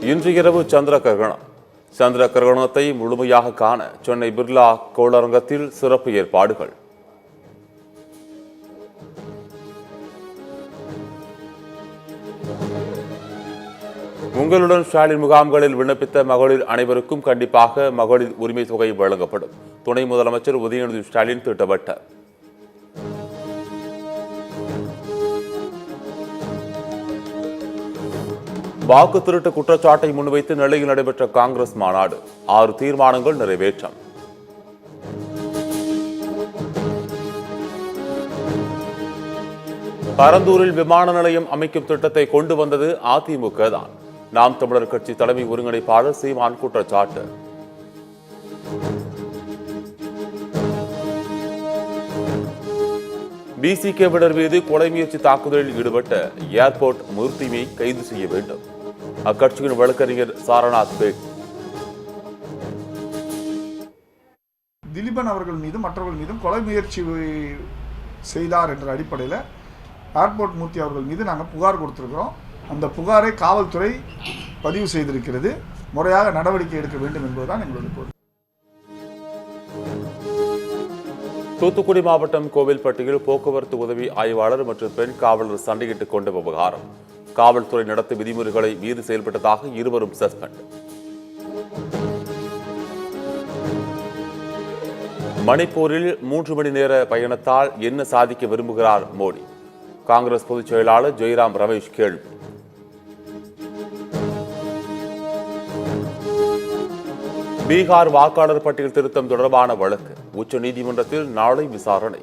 இன்று இரவு சந்திர கிரகணம். சந்திர கிரகணத்தை முழுமையாக காண சென்னை பிர்லா கோளரங்கத்தில் சிறப்பு ஏற்பாடுகள். உங்களுடன் ஸ்டாலின் முகாம்களில் விண்ணப்பித்த மகளிர் அனைவருக்கும் கண்டிப்பாக மகளிர் உரிமை தொகை வழங்கப்படும். துணை முதலமைச்சர் உதயநிதி ஸ்டாலின் திட்டவட்டார். வாக்கு திருட்டு குற்றச்சாட்டை முன்வைத்து நெல்லையில் நடைபெற்ற காங்கிரஸ் மாநாடு. 6 தீர்மானங்கள் நிறைவேற்றம். பரந்தூரில் விமான நிலையம் அமைக்கும் திட்டத்தை கொண்டு வந்தது அதிமுக தான். நாம் தமிழர் கட்சி தலைமை ஒருங்கிணைப்பாளர் சீமான் குற்றச்சாட்டு. பிசிகேவினர் மீது கொலை முயற்சி தாக்குதலில் ஈடுபட்ட ஏர்போர்ட் மூர்த்தியை கைது செய்ய வேண்டும். அக்கட்சியின் வழக்கறிஞர் சாரநாத் பேட்டி. திலீபன் அவர்கள் மீதும் மற்றவர்கள் மீதும் கொலை முயற்சி செய்தார் என்ற அடிப்படையில் ஏர்போர்ட் மூர்த்தி அவர்கள் மீது நாங்கள் புகார் கொடுத்திருக்கிறோம். அந்த புகாரை காவல்துறை பதிவு செய்திருக்கிறது. முறையாக நடவடிக்கை எடுக்க வேண்டும் என்பதுதான் எங்களுடைய கோரிக்கை. தூத்துக்குடி மாவட்டம் கோவில்பட்டியில் போக்குவரத்து உதவி ஆய்வாளர் மற்றும் பெண் காவலர் சண்டையிட்டுக் கொண்ட விவகாரம். காவல்துறை நடத்த விதிமுறைகளை மீறி செயல்பட்டதாக இருவரும் சஸ்பெண்ட். மணிப்பூரில் 3 மணி நேர பயணத்தால் என்ன சாதிக்க விரும்புகிறார் மோடி? காங்கிரஸ் பொதுச் செயலாளர் ஜெய்ராம் ரமேஷ் கேள்வி. பீகார் வாக்காளர் பட்டியல் திருத்தம் தொடர்பான வழக்கு உச்சநீதிமன்றத்தில் நாளை விசாரணை.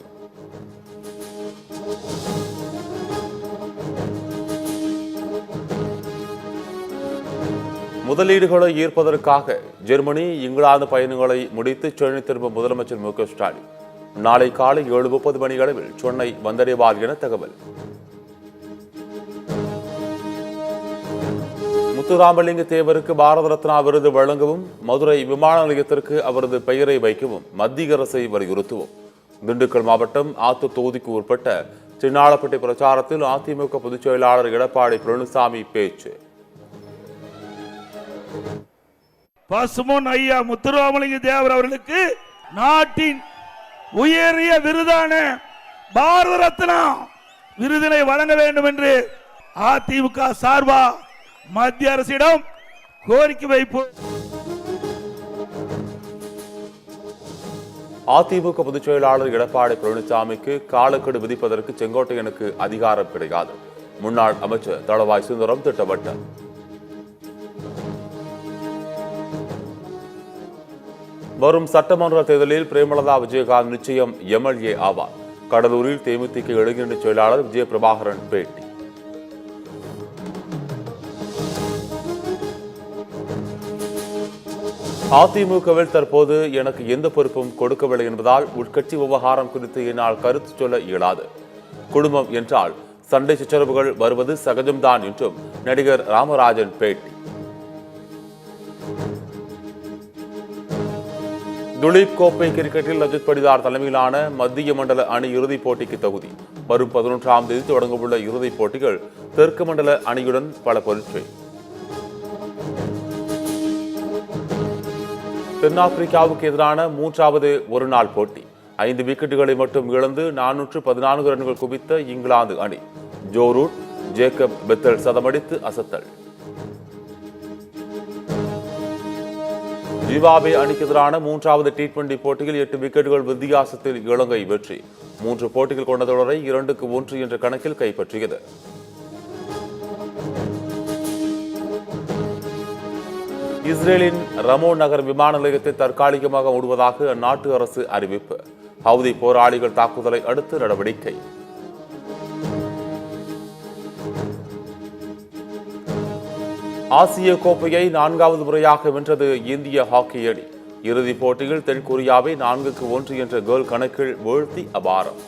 முதலீடுகளை ஈர்ப்பதற்காக ஜெர்மனி, இங்கிலாந்து பயணங்களை முடித்து சென்னை திரும்பும் முதலமைச்சர் மு க ஸ்டாலின் நாளை காலை 7:30 மணி அளவில் சென்னை வந்தடைவார் என தகவல். முத்துராமலிங்க தேவருக்கு பாரத ரத்னா விருது வழங்கவும் மதுரை விமான நிலையத்திற்கு அவரது பெயரை வைக்கவும் மத்திய அரசை வலியுறுத்துவோம். திண்டுக்கல் மாவட்டம் ஆத்தூர் தொகுதிக்கு உட்பட்ட சின்னாளப்பட்டி பிரச்சாரத்தில் அதிமுக பொதுச் செயலாளர் எடப்பாடி பழனிசாமி பேச்சு. பசுமொன் ஐயா முத்துராமலிங்க தேவர் அவர்களுக்கு நாட்டின் உயரிய விருதான பாரத ரத்னா விருதினை வழங்க வேண்டும் என்று அதிமுக சார்பா மத்திய அரசிடம் கோரிக்கை வைப்போம். அதிமுக பொதுச் செயலாளர் எடப்பாடி பழனிசாமிக்கு காலக்கெடு விதிப்பதற்கு செங்கோட்டையனுக்கு அதிகாரம் கிடையாது. முன்னாள் அமைச்சர் தளவாய் சுந்தரம் திட்டவட்டார். வரும் சட்டமன்ற தேர்தலில் பிரேமலதா விஜயகாந்த் நிச்சயம் எம்எல்ஏ ஆவார். கடலூரில் தேமுதிக இளைஞரணி செயலாளர் விஜய பிரபாகரன் பேட்டி. அதிமுகவில் தற்போது எனக்கு எந்த பொறுப்பும் கொடுக்கவில்லை என்பதால் உட்கட்சி விவகாரம் குறித்து என்னால் கருத்து சொல்ல இயலாது. குடும்பம் என்றால் சண்டை சச்சரவுகள் வருவது சகஜம்தான் என்றும் நடிகர் ராமராஜன் பேட்டி. துலீப் கோப்பை கிரிக்கெட்டில் அஜித் படிதார் தலைமையிலான மத்திய மண்டல அணி இறுதிப் போட்டிக்கு தகுதி. வரும் 11ஆம் தேதி தொடங்கவுள்ள இறுதிப் போட்டிகள் தெற்கு மண்டல அணியுடன் பல பரீட்சை. தென்னாப்பிரிக்காவுக்கு எதிரான 3வது ஒருநாள் போட்டி. 5 விக்கெட்டுகளை மட்டும் இழந்து 414 ரன்கள் குவித்த இங்கிலாந்து அணி. ஜோ ரூட், ஜேக்கப் பெத்தல் சதமடித்து அசத்தல். ஜிம்பாப்வே அணிக்கு எதிரான 3வது T20 போட்டியில் 8 விக்கெட்டுகள் வித்தியாசத்தில் இலங்கை வெற்றி. 3 போட்டிகள் கொண்ட தொடரை 2-1 என்ற கணக்கில் கைப்பற்றியது. இஸ்ரேலின் ரமோன் நகர் விமான நிலையத்தை தற்காலிகமாக மூடுவதாக அந்நாட்டு அரசு அறிவிப்பு. ஹவுதி போராளிகள் தாக்குதலை அடுத்து நடவடிக்கை. ஆசிய கோப்பையை 4வது முறையாக வென்றது இந்திய ஹாக்கி அணி. இறுதிப் போட்டியில் தென்கொரியாவை 4-1 என்ற கோல் கணக்கில் வீழ்த்தி அபாரம்.